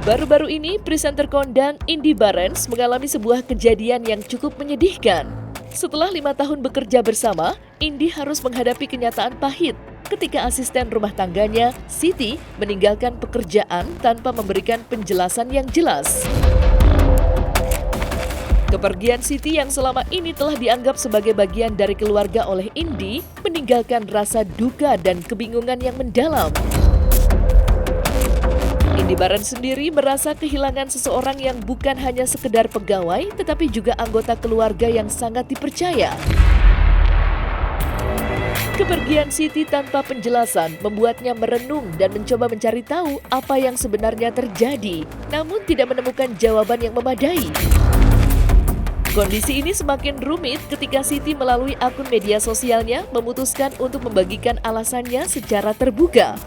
Baru-baru ini, presenter kondang Indy Barens mengalami sebuah kejadian yang cukup menyedihkan. Setelah 5 tahun bekerja bersama, Indy harus menghadapi kenyataan pahit ketika asisten rumah tangganya, Siti, meninggalkan pekerjaan tanpa memberikan penjelasan yang jelas. Kepergian Siti yang selama ini telah dianggap sebagai bagian dari keluarga oleh Indy meninggalkan rasa duka dan kebingungan yang mendalam. Indy Barens sendiri merasa kehilangan seseorang yang bukan hanya sekedar pegawai, tetapi juga anggota keluarga yang sangat dipercaya. Kepergian Siti tanpa penjelasan membuatnya merenung dan mencoba mencari tahu apa yang sebenarnya terjadi, namun tidak menemukan jawaban yang memadai. Kondisi ini semakin rumit ketika Siti melalui akun media sosialnya memutuskan untuk membagikan alasannya secara terbuka.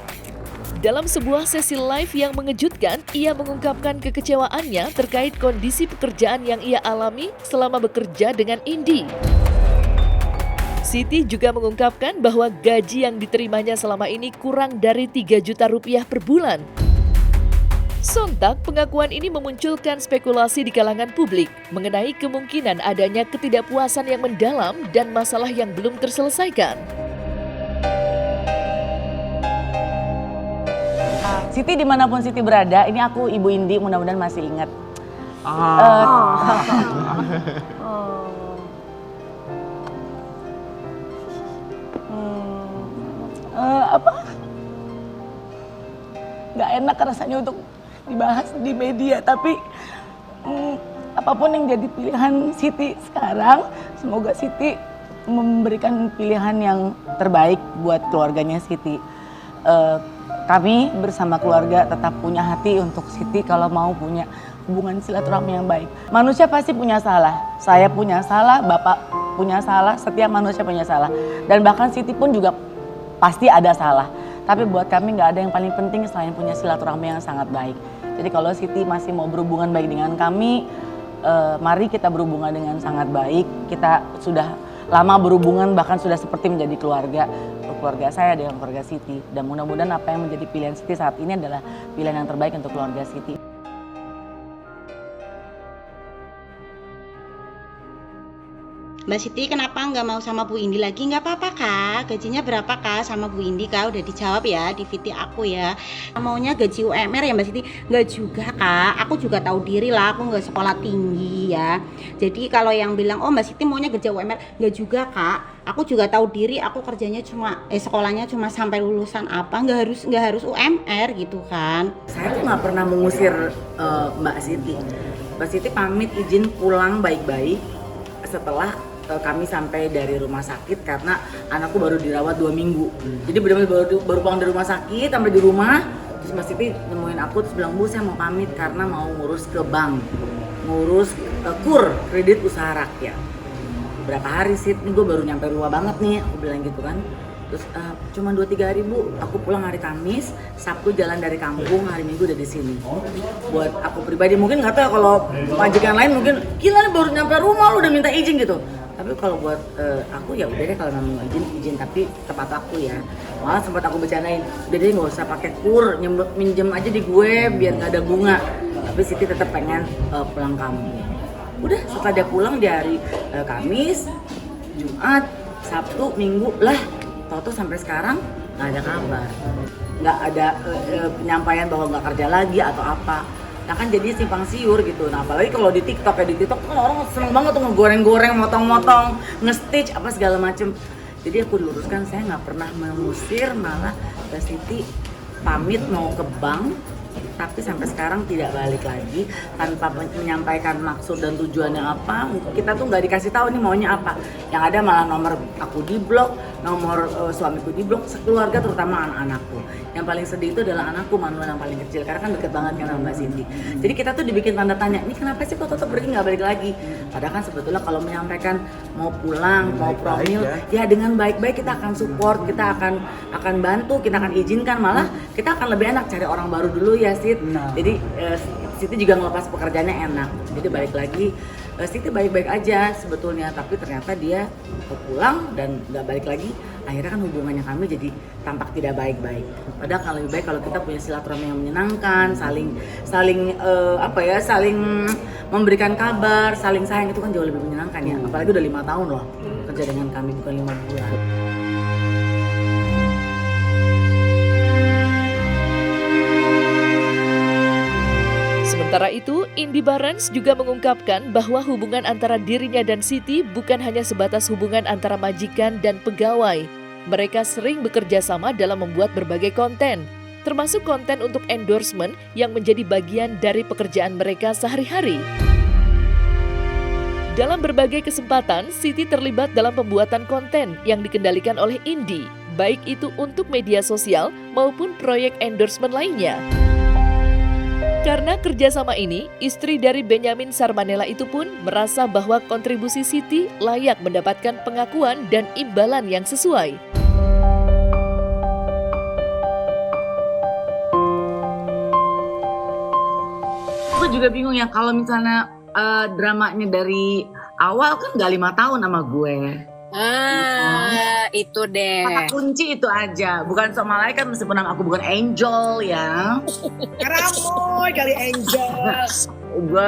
Dalam sebuah sesi live yang mengejutkan, ia mengungkapkan kekecewaannya terkait kondisi pekerjaan yang ia alami selama bekerja dengan Indy. Siti juga mengungkapkan bahwa gaji yang diterimanya selama ini kurang dari 3 juta rupiah per bulan. Sontak, pengakuan ini memunculkan spekulasi di kalangan publik mengenai kemungkinan adanya ketidakpuasan yang mendalam dan masalah yang belum terselesaikan. Siti dimanapun Siti berada, ini aku Ibu Indy, mudah-mudahan masih ingat. Gak enak rasanya untuk dibahas di media, tapi apapun yang jadi pilihan Siti sekarang, semoga Siti memberikan pilihan yang terbaik buat keluarganya Siti. Kami bersama keluarga tetap punya hati untuk Siti kalau mau punya hubungan silaturahmi yang baik. Manusia pasti punya salah, saya punya salah, Bapak punya salah, setiap manusia punya salah. Dan bahkan Siti pun juga pasti ada salah. Tapi buat kami nggak ada yang paling penting selain punya silaturahmi yang sangat baik. Jadi kalau Siti masih mau berhubungan baik dengan kami, mari kita berhubungan dengan sangat baik. Kita sudah lama berhubungan, bahkan sudah seperti menjadi keluarga saya dengan keluarga Siti. Dan mudah-mudahan apa yang menjadi pilihan Siti saat ini adalah pilihan yang terbaik untuk keluarga Siti. Mbak Siti kenapa nggak mau sama Bu Indy lagi? Nggak apa-apa kak, gajinya berapa kak sama Bu Indy kak? Udah dijawab ya di VT aku ya. Maunya gaji UMR ya Mbak Siti? Nggak juga kak, aku juga tahu diri lah, aku nggak sekolah tinggi ya. Jadi kalau yang bilang oh Mbak Siti maunya kerja UMR, nggak juga kak. Aku juga tahu diri, aku kerjanya sekolahnya cuma sampai lulusan apa, nggak harus UMR gitu kan. Saya tuh nggak pernah mengusir Mbak Siti. Mbak Siti pamit izin pulang baik-baik setelah kami sampai dari rumah sakit karena anakku baru dirawat 2 minggu. Jadi benar-benar baru pulang dari rumah sakit, sampai di rumah terus Mbak Siti nemuin aku terus bilang, Bu saya mau pamit karena mau ngurus ke bank, ngurus KUR, kredit usaha rakyat. Berapa hari sih, ini gue baru nyampe rumah banget nih, aku bilang gitu kan. Terus cuma 2-3 hari Bu, aku pulang hari Kamis, Sabtu jalan dari kampung, hari Minggu udah di sini. Buat aku pribadi mungkin nggak tahu ya, kalau majikan lain mungkin gila nih baru nyampe rumah lu udah minta izin gitu. Tapi kalau buat aku ya udah deh kalau memang izin tapi tepat aku ya. Malah sempat aku bercandain, udah deh nggak usah pakai KUR, minjem aja di gue biar nggak ada bunga. Tapi Siti tetap pengen pulang kampung. Udah setelah dia pulang di hari Kamis, Jumat, Sabtu, Minggu lah. Tahu-tahu sampai sekarang nggak ada kabar, nggak ada penyampaian bahwa nggak kerja lagi atau apa. Nah kan jadi simpang siur gitu. Nah apalagi kalau di TikTok kan orang seneng banget tuh ngegoreng-goreng, motong-motong, nge-stitch apa segala macem. Jadi aku diluruskan, saya nggak pernah mengusir, malah Mbak Siti pamit mau ke bank, tapi sampai sekarang tidak balik lagi tanpa menyampaikan maksud dan tujuannya apa. Kita tuh nggak dikasih tahu nih maunya apa. Yang ada malah nomor aku di blok, nomor suamiku di blok, sekeluarga terutama anak-anakku. Yang paling sedih itu adalah anakku Manuel yang paling kecil karena kan deket banget kan sama Mbak Siti. Jadi kita tuh dibikin tanda tanya, ini kenapa sih kok tetap pergi nggak balik lagi? Padahal kan sebetulnya kalau menyampaikan mau pulang, mau promil, ya dengan baik-baik kita akan support, kita akan bantu, kita akan izinkan, malah kita akan lebih enak cari orang baru dulu ya Sit. Jadi Siti juga ngelepas pekerjaannya enak. Jadi balik lagi Siti baik-baik aja sebetulnya, tapi ternyata dia pulang dan nggak balik lagi. Akhirnya kan hubungannya kami jadi tampak tidak baik-baik. Padahal kalau lebih baik kalau kita punya silaturahmi yang menyenangkan, saling memberikan kabar, saling sayang, itu kan jauh lebih menyenangkan ya. Apalagi udah 5 tahun loh kerja dengan kami, bukan 5 bulan. Sementara itu, Indy Barens juga mengungkapkan bahwa hubungan antara dirinya dan Siti bukan hanya sebatas hubungan antara majikan dan pegawai. Mereka sering bekerja sama dalam membuat berbagai konten, termasuk konten untuk endorsement yang menjadi bagian dari pekerjaan mereka sehari-hari. Dalam berbagai kesempatan, Siti terlibat dalam pembuatan konten yang dikendalikan oleh Indy, baik itu untuk media sosial maupun proyek endorsement lainnya. Karena kerjasama ini, istri dari Benyamin Sarmanela itu pun merasa bahwa kontribusi Siti layak mendapatkan pengakuan dan imbalan yang sesuai. Aku juga bingung ya kalau misalnya dramanya dari awal kan nggak 5 tahun sama gue. Itu deh. Kata kunci itu aja, bukan sok malaikat meskipun nama aku bukan angel ya. Keramoy kali Angel. Gue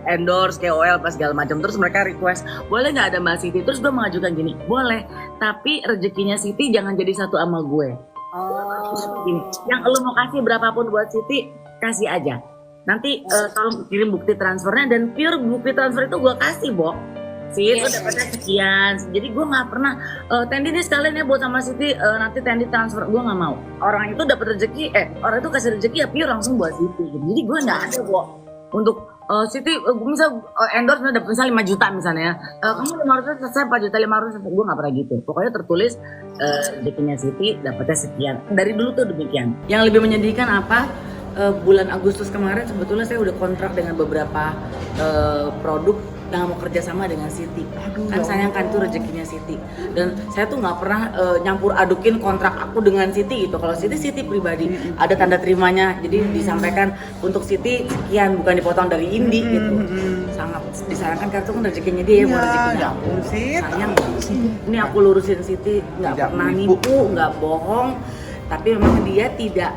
endorse KOL pas segala macam, terus mereka request boleh nggak ada Mbak Siti, terus gue mengajukan gini, boleh, tapi rezekinya Siti jangan jadi satu sama gue. Gini, yang lo mau kasih berapapun buat Siti kasih aja, nanti tolong kirim bukti transfernya, dan pure bukti transfer itu gue kasih, Bo. Siti itu dapetnya sekian, jadi gue nggak pernah Tendi nih sekalian ya buat sama Siti, nanti Tendi transfer, gue nggak mau. Orang itu dapat rezeki, orang itu kasih rezeki ya pure langsung buat Siti. Jadi gue nggak ada kok untuk Siti, misal endorse dapat misal 5 juta misalnya, kamu 500 selesai 4 juta 500, gue nggak pernah gitu. Pokoknya tertulis rezekinya Siti dapetnya sekian. Dari dulu tuh demikian. Yang lebih menyedihkan apa? Bulan Agustus kemarin sebetulnya saya udah kontrak dengan beberapa produk yang mau kerja sama dengan Siti. Kan sayangkan itu rezekinya Siti. Dan saya tuh nggak pernah nyampur adukin kontrak aku dengan Siti gitu. Kalau Siti pribadi ada tanda terimanya. Jadi disampaikan untuk Siti sekian, bukan dipotong dari Indi gitu. Sangat disayangkan karena itu kan rezekinya dia, mau rezekinya aku. Sayang. Ini aku lurusin Siti, nggak pernah nipu, nggak bohong. Tapi memang dia tidak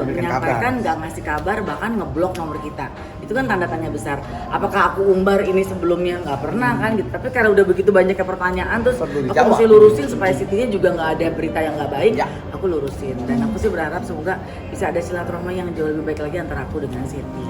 menyampaikan, nggak ngasih kabar, bahkan ngeblok nomor kita. Itu kan tanda tanya besar. Apakah aku umbar ini sebelumnya? Nggak pernah kan gitu. Tapi karena udah begitu banyaknya pertanyaan, terus aku mesti lurusin supaya Sitinya juga nggak ada berita yang nggak baik. Aku lurusin. Dan aku sih berharap semoga bisa ada silaturahmi yang jauh lebih baik lagi antara aku dengan Siti.